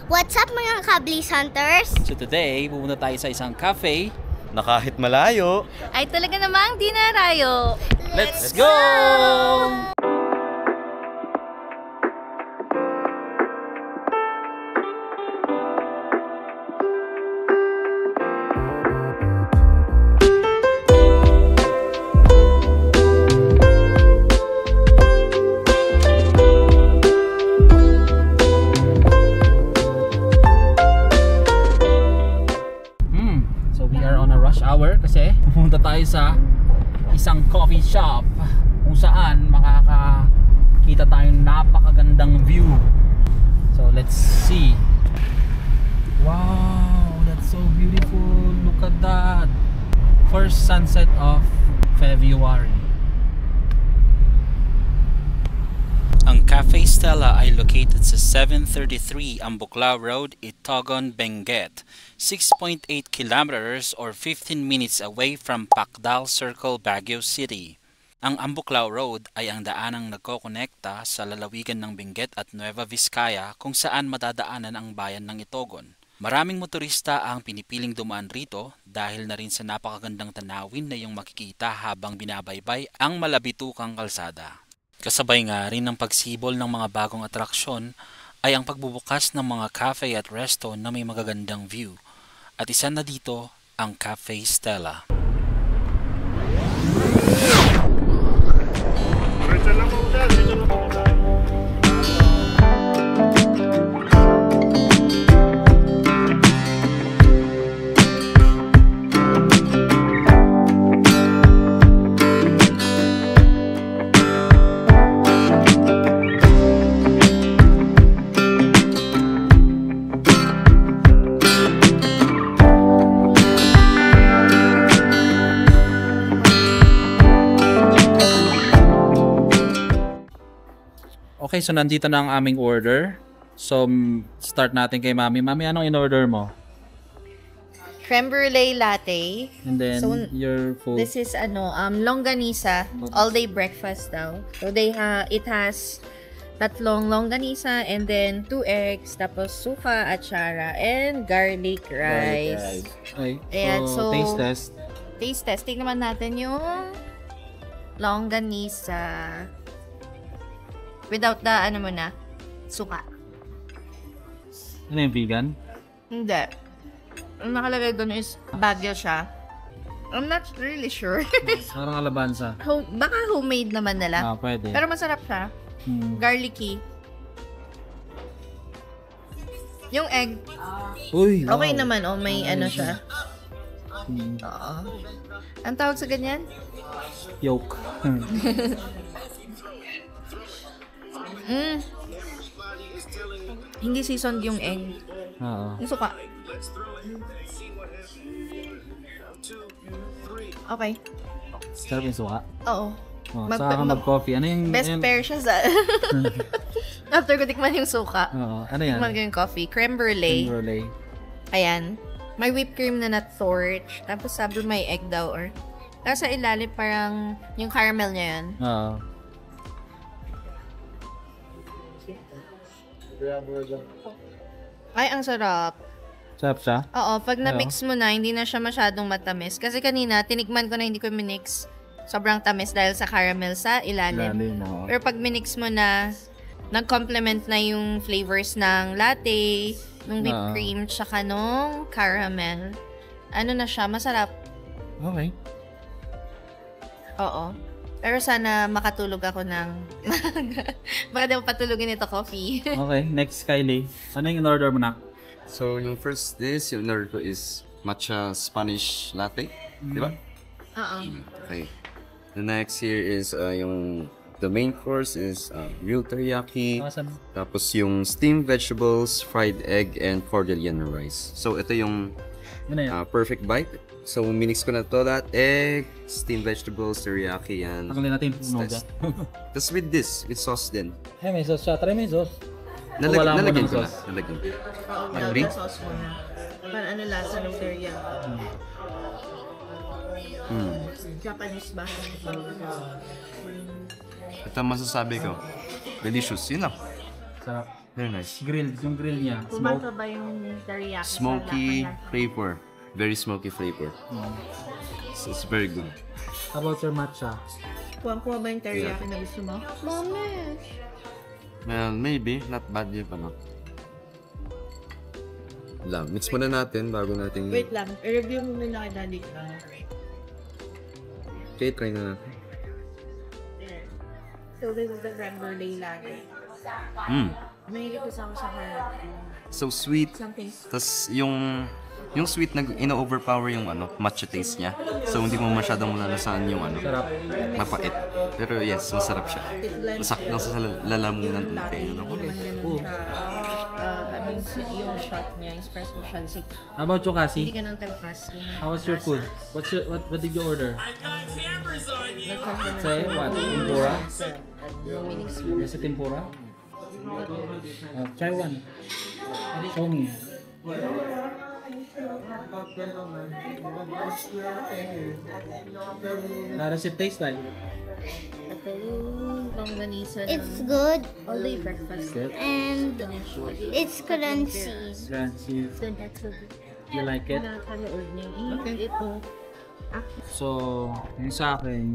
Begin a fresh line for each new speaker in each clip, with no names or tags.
What's up mga Kablis Hunters?
So today, pupunta tayo sa isang cafe
na kahit malayo
ay talaga namang di narayo.
Let's go! Hour kasi pupunta tayo sa isang coffee shop kung saan makakakita tayong napakagandang view. So let's see. Wow, that's so beautiful. Look at that. First sunset of February. Ang Cafe Stella ay located sa 733 Ambuklao Road, Itogon, Benguet, 6.8 kilometers or 15 minutes away from Pacdal Circle, Baguio City. Ang Ambuklao Road ay ang daanang nagkokonekta sa lalawigan ng Benguet at Nueva Vizcaya kung saan madadaanan ang bayan ng Itogon. Maraming motorista ang pinipiling dumaan rito dahil na rin sa napakagandang tanawin na iyong makikita habang binabaybay ang malabitukang kalsada. Kasabay nga rin ng pagsibol ng mga bagong atraksyon ay ang pagbubukas ng mga cafe at resto na may magagandang view. At isa na dito ang Cafe Stella. Okay, so nandito na ang aming order. So, start natin kay Mami. Mami, anong in-order mo?
Creme brulee latte.
And then,
So,
your food.
This is longganisa, all-day breakfast daw. So it has tatlong longganisa and then 2 eggs, tapos suka, atsara, and garlic rice.
Okay,
Ayan, so
taste test.
Taste test. Tingnan naman natin yung longganisa. Without the, suka.
Ano yung vegan?
Hindi. Ang nakalagay doon is Baguio siya. I'm not really sure.
Parang alabansa.
Baka homemade naman nila.
Pwede.
Pero masarap siya. Garlicky. Yung egg,
Uy,
okay
wow.
naman. May siya. Oo. Ang tawag sa ganyan?
Yolk.
Hindi seasoned yung egg.
Oo.
Yung suka. Okay.
Sarap yung suka.
Oo.
Saka ka mag-coffee. Ano yung...
Best pair siya sa... After ko tikman yung suka.
Oo. Ano yan?
Tikman ko yung coffee. Creme brulee.
Creme brulee.
Ayan. May whipped cream na torch. Tapos sabi may egg daw or... Tapos sa ilalim parang yung caramel niya yan.
Oo.
Ay, ang sarap.
Sarap siya?
Oo, pag na-mix mo na, hindi na siya masyadong matamis. Kasi kanina, tinikman ko na hindi ko minix. Sobrang tamis dahil sa caramel sa ilalim. Pero pag minix mo na, nag-complement na yung flavors ng latte, ng whipped cream, tsaka nung caramel. Ano na siya, masarap.
Okay.
Oo. Pero sana makatulog ako ng... Baka di mo patulogin ito, coffee.
Okay, next Kylie. Ano yung in-order mo na?
So yung first dish yung order ko is matcha Spanish latte, di ba?
Oo.
Okay. The next here is the main course is grilled teriyaki, tapos yung steamed vegetables, fried egg, and cordillera rice. So ito yung perfect bite. So minix ko na to, that egg, steamed vegetables, teriyaki, and
Tagalin natin yung puno dyan.
tapos with this, with sauce din.
Hey, may sauce siya. Try mo yung sauce.
Nalagyan ko na. Nalagyan ko.
Agree? Sauce mo na. Parang ano lasa ng teriyaki. Japanese ba?
Ito ang masasabi ko. Delicious. Yun lang.
Sarap.
Very nice.
Grilled, yung grill niya.
Kumanta ba yung teriyaki
Smoky
sa lahat?
flavor. Very smoky flavor. So it's very good.
How about your matcha?
Kuha ba yung teriyaki na gusto mo?
Mami.
Well, maybe. Not bad yun pa, no? Lang. Mix muna natin bago natin...
Wait lang, i-review mo muna kay Daddy.
Okay, try na natin.
So this is the creme brulee latte. Mahilig ko sa harap.
So sweet.
Something
Tapos yung sweet na ina-overpower yung matcha taste niya. So hindi mo masyadong malalasahan yung mapait. Pero yes, masarap siya. Masakit sa lalamunan natin.
yung shot niya, espresso shot. So,
How about you,
hindi
Cassie?
ka nang tagpas.
How was your food? What did you order? Say, what? Tempura? Yes, a tempura? Try one. Show me. How does it taste like?
Ito yung longganisa
It's good
all-day breakfast.
Good.
and it's crunchy.
Crunchy.
So that's a good.
You like it?
Nakakanood niya. Ito.
So, yung sa akin,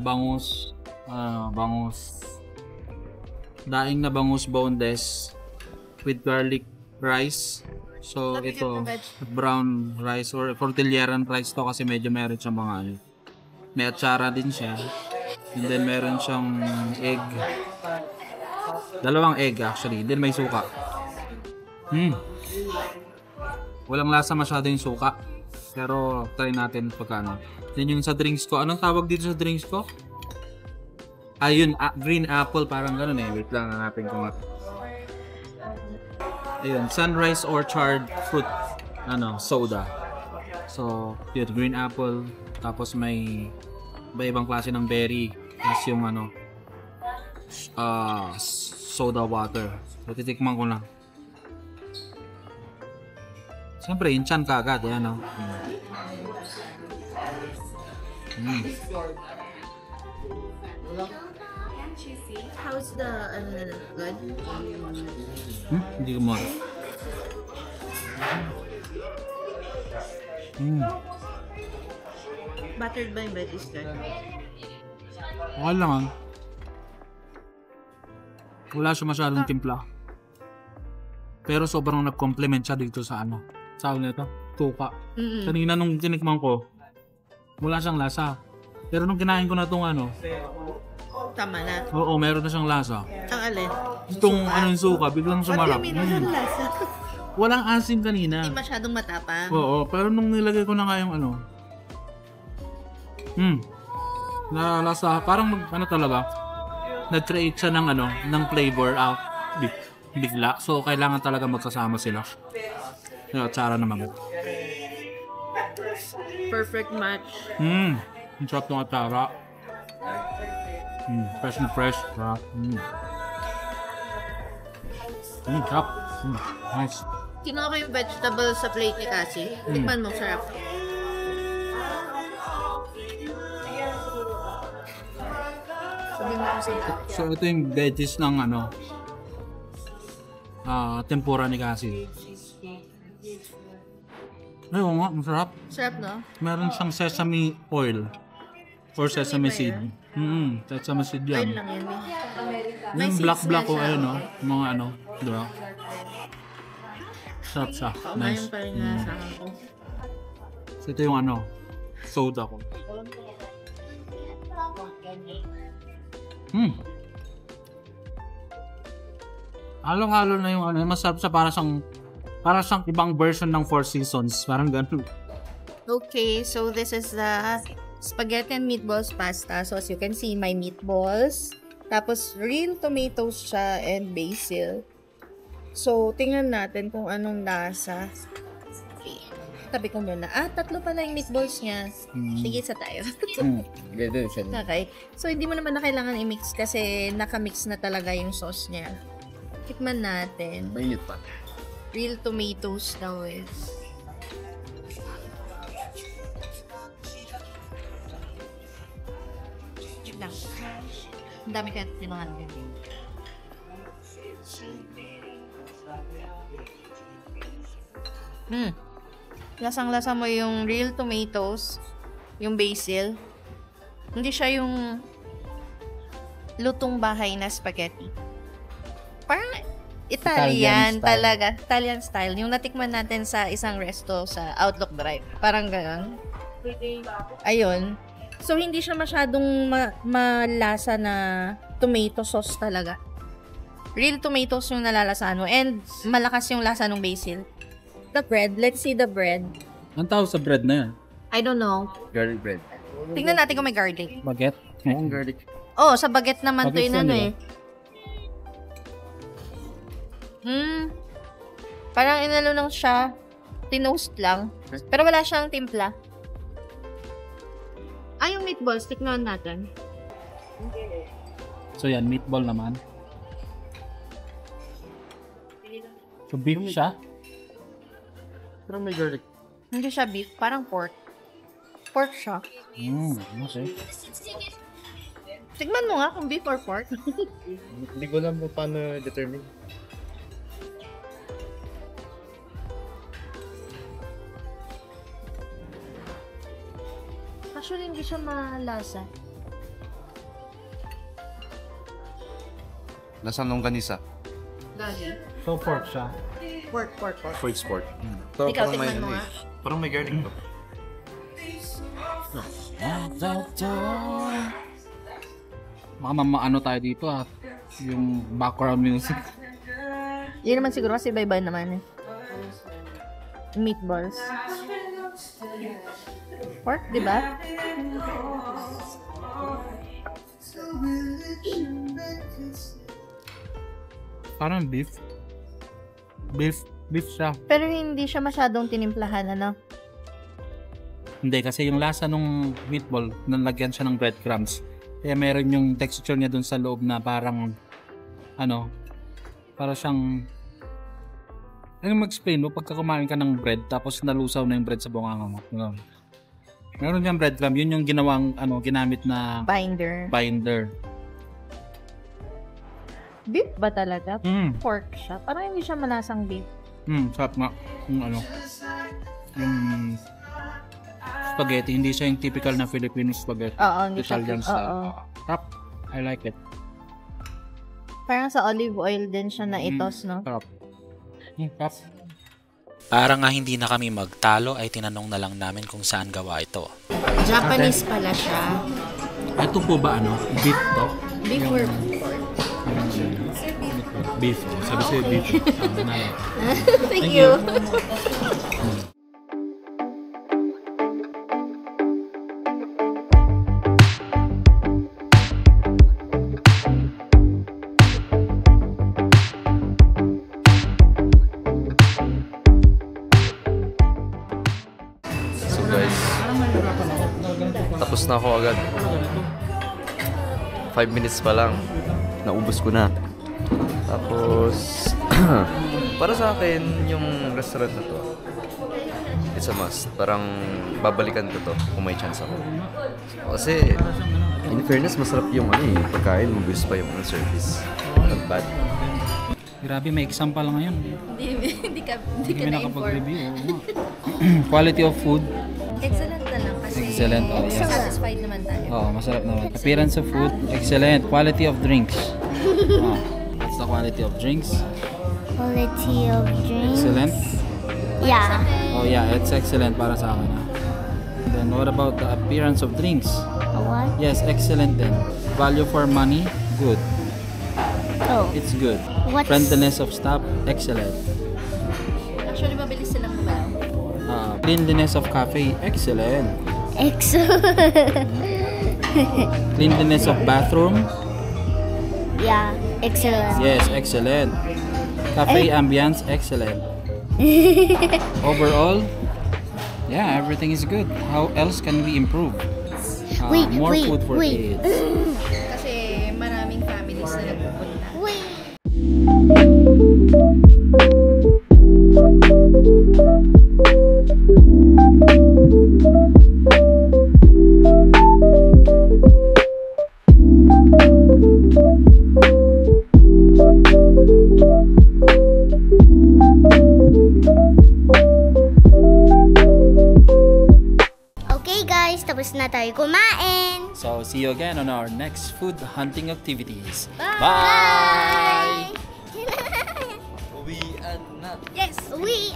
bangus, daing na bangus boneless with garlic rice. So, ito, brown rice or tortillaran rice to kasi medyo meron siyang mga may atsara din siya. And then meron siyang egg. Dalawang egg actually. Then may suka. Walang lasa masyado yung suka. Pero try natin pagkano. Then yung sa drinks ko. Anong tawag dito sa drinks ko? Ayun, green apple. Parang gano'n eh. Wait lang, hanapin ko nga. Ayun, Sunrise Orchard fruit soda. So, yun, green apple. Tapos may iba-ibang klase ng berry. Tapos yung soda water. So, titikman ko lang. Siyempre, yung chan kagad. Yan, no?
How's the good?
Hindi ko mo.
Buttered by bread is good.
Okay lang Wala siya masyadong timpla. Pero sobrang nag-complement siya dito sa tawag nito, tuka. Kanina nung tinikman ko, wala siyang lasa. Pero nung kinain ko na itong
Tama na.
oo, meron na siyang lasa.
Ang alin?
Itong suka, biglang sumarap.
Walang lasa.
Walang asim kanina.
Hindi masyadong matapang.
Oo, pero nung nilagay ko na nga yung nalasa, parang talaga, nag-create siya ng flavor out bigla. So, kailangan talaga magsasama sila. Yung atsara naman.
Perfect match.
Ang sarap ng atsara. Fresh na fresh. Sarap. Sarap. Nice.
Kinuha ko yung vegetables sa plate ni Cassie. Tikman mo, sarap. Sabi mo kasi
So, ito yung veggies ng tempura ni Cassie. Ay, oo nga, masarap.
sarap, no?
Meron siyang sesame oil or sesame seed. Sesame seed
Ayun
yan.
lang yan.
Yung black
siya.
ayun mga diba? Sarap siya.
Kaumayon
Nice.
pa rin na sa akin ko.
So, ito yung soda ko. Halo-halo na yung masarap siya para siyang ibang version ng Four Seasons. Parang ganun.
Okay, so this is the spaghetti and meatballs pasta. So as you can see, my meatballs. Tapos real tomatoes siya and basil. So tingnan natin kung anong lasa. Okay. Tabi ko muna. Tatlo pala yung meatballs niya. Sige, isa tayo.
Ganda siya.
Okay. So hindi mo naman na kailangan i-mix kasi nakamix na talaga yung sauce niya. Tikman natin.
Mainit pa.
Real tomatoes daw is. Wait lang. Ang dami kaya tinangan din. Lasang-lasa mo yung real tomatoes, yung basil. Hindi siya yung lutong bahay na spaghetti. Parang Italian
style.
talaga. Italian style. Yung natikman natin sa isang resto sa Outlook Drive. Parang gano'n. Ayun. So, hindi siya masyadong malasa na tomato sauce talaga. Real tomatoes yung nalalasahan mo. And malakas yung lasa ng basil. The bread. Let's see the bread.
Ang tawag sa bread na yan?
I don't know.
Garlic bread.
Tingnan natin kung may garlic.
Baguette?
Ang garlic.
Oh, sa baguette naman to
Baguette
yun ano
yan,
Parang inalo lang siya. Tinoast lang. Pero wala siyang timpla. Yung meatballs. Tikman natin.
So yan, meatball naman. So beef siya?
Pero may garlic.
Hindi siya beef. Parang pork. Pork siya.
Okay.
Tignan mo nga kung beef or pork.
Hindi ko alam paano determine.
Actually, hindi siya malasa.
Nasa longganisa.
So pork siya.
Pork.
For sport. So,
Ikaw,
parang may
tignan mo
ano
nga.
Parang may garlic to.
Baka maano tayo dito yung background music.
Yun naman siguro kasi iba-iba naman eh. Meatballs. Pork, di ba?
Parang beef. Beef siya.
Pero hindi siya masyadong tinimplahan, ano?
Hindi, kasi yung lasa nung meatball, nalagyan siya ng breadcrumbs. Kaya meron yung texture niya dun sa loob na parang, para siyang, mag-explain mo, pagka kumain ka ng bread, tapos nalusaw na yung bread sa bunganga mo. Meron yung breadcrumb, yun yung ginawang, ginamit na
Binder.
binder.
Beef ba talaga?
Mm.
Pork siya. Parang hindi siya malasang beef.
Sarap nga. Yung yung spaghetti, hindi siya yung typical na Filipino spaghetti.
Oo, hindi siya.
Italian style. Sarap. I like it.
Parang sa olive oil din siya na itos, no?
Sarap. Sarap.
Para nga hindi na kami magtalo ay tinanong na lang namin kung saan gawa ito.
Japanese pala siya.
Ito po ba beef to?
Beef or pork?
Beef. Sabi sa'yo beef.
Thank you.
So guys, tapos na ako agad. 5 minutes pa lang. Naubos ko na. Tapos, para sa akin, yung restaurant na to, it's a must. Parang babalikan ko to kung may chance ako. Kasi, in fairness, masarap yung pagkain, mabis pa yung service. Not bad.
Grabe, may exam pa lang ngayon.
Hindi ka
Hindi nakapag-review. Quality of food.
Excellent na lang kasi
Excellent, oh, yes.
satisfied naman tayo.
Oo, masarap naman. Appearance of food, excellent. Quality of drinks. What's the quality of drinks?
Quality of drinks.
Excellent.
Yeah.
Oh yeah, it's excellent para sa akin. Then what about the appearance of drinks?
What?
Yes, excellent then. Value for money, good.
Oh.
It's good.
What's-
Friendliness of staff, excellent.
Actually, mabilis silang gumalaw.
Cleanliness of cafe, excellent.
Excellent.
Cleanliness of bathroom,
Yeah. Excellent.
yes, excellent. Cafe ambience, excellent. Overall, yeah, everything is good. How else can we improve? More food for kids.
Kasi maraming families na nagpupunta.
Wait. guys, tapos na tayo kumain.
So, see you again on our next food hunting activities.
Bye!
Uwian na.
Yes! Uwi!